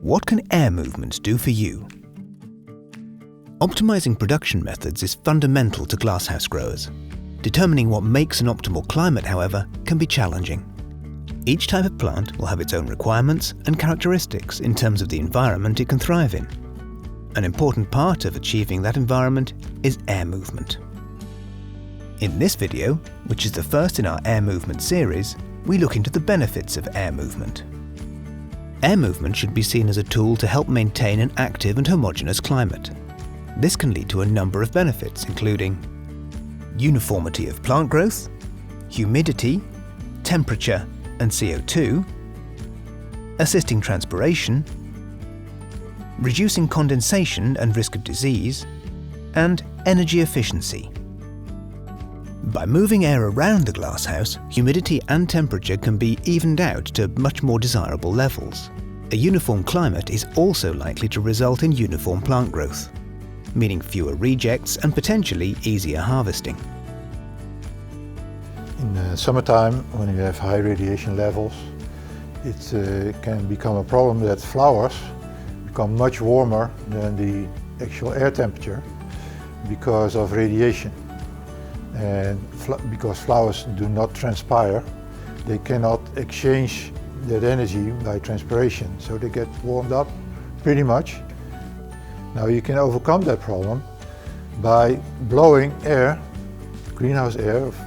What can air movement do for you? Optimizing production methods is fundamental to glasshouse growers. Determining what makes an optimal climate, however, can be challenging. Each type of plant will have its own requirements and characteristics in terms of the environment it can thrive in. An important part of achieving that environment is air movement. In this video, which is the first in our air movement series, we look into the benefits of air movement. Air movement should be seen as a tool to help maintain an active and homogeneous climate. This can lead to a number of benefits, including uniformity of plant growth, humidity, temperature and CO2, assisting transpiration, reducing condensation and risk of disease, and energy efficiency. By moving air around the glasshouse, humidity and temperature can be evened out to much more desirable levels. A uniform climate is also likely to result in uniform plant growth, meaning fewer rejects and potentially easier harvesting. In summertime, when you have high radiation levels, it can become a problem that flowers become much warmer than the actual air temperature because of radiation. And because flowers do not transpire, they cannot exchange that energy by transpiration, so they get warmed up pretty much. Now you can overcome that problem by blowing air, greenhouse air of,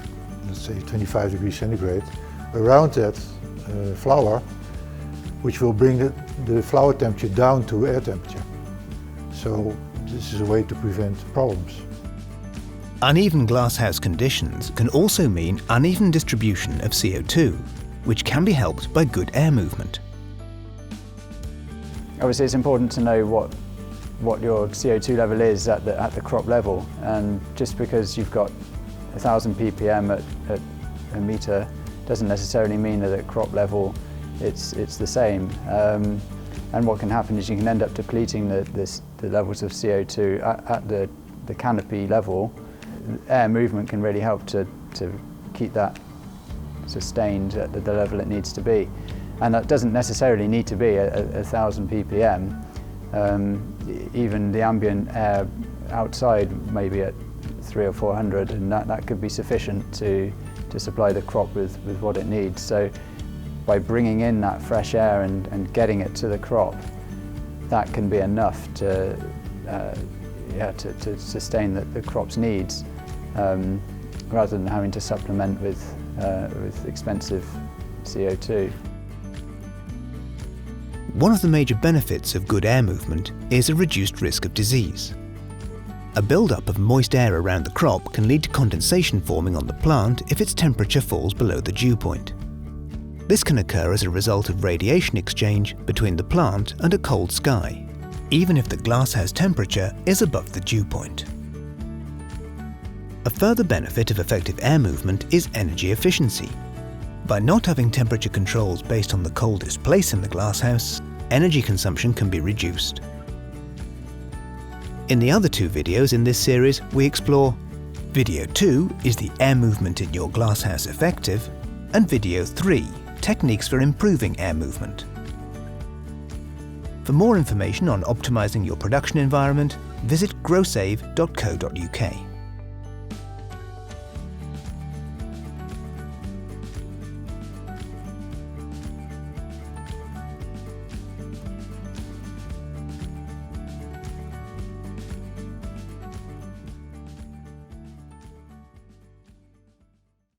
let's say, 25 degrees centigrade around that flower, which will bring the flower temperature down to air temperature. So this is a way to prevent problems. Uneven glasshouse conditions can also mean uneven distribution of CO2, which can be helped by good air movement. Obviously it's important to know what your CO2 level is at the crop level, and just because you've got 1000 ppm at a metre doesn't necessarily mean that at crop level it's the same. And what can happen is you can end up depleting the levels of CO2 at the canopy level. Air movement can really help to keep that sustained at the level it needs to be. And that doesn't necessarily need to be 1000 ppm. Even the ambient air outside may be at 300 or 400, and that could be sufficient to supply the crop with what it needs. So by bringing in that fresh air and getting it to the crop, that can be enough to sustain the crop's needs, rather than having to supplement with expensive CO2. One of the major benefits of good air movement is a reduced risk of disease. A build-up of moist air around the crop can lead to condensation forming on the plant if its temperature falls below the dew point. This can occur as a result of radiation exchange between the plant and a cold sky, even if the glasshouse temperature is above the dew point. A further benefit of effective air movement is energy efficiency. By not having temperature controls based on the coldest place in the glasshouse, energy consumption can be reduced. In the other two videos in this series, we explore Video 2, Is the air movement in your glasshouse effective? And Video 3, Techniques for improving air movement. For more information on optimizing your production environment, visit growsave.co.uk.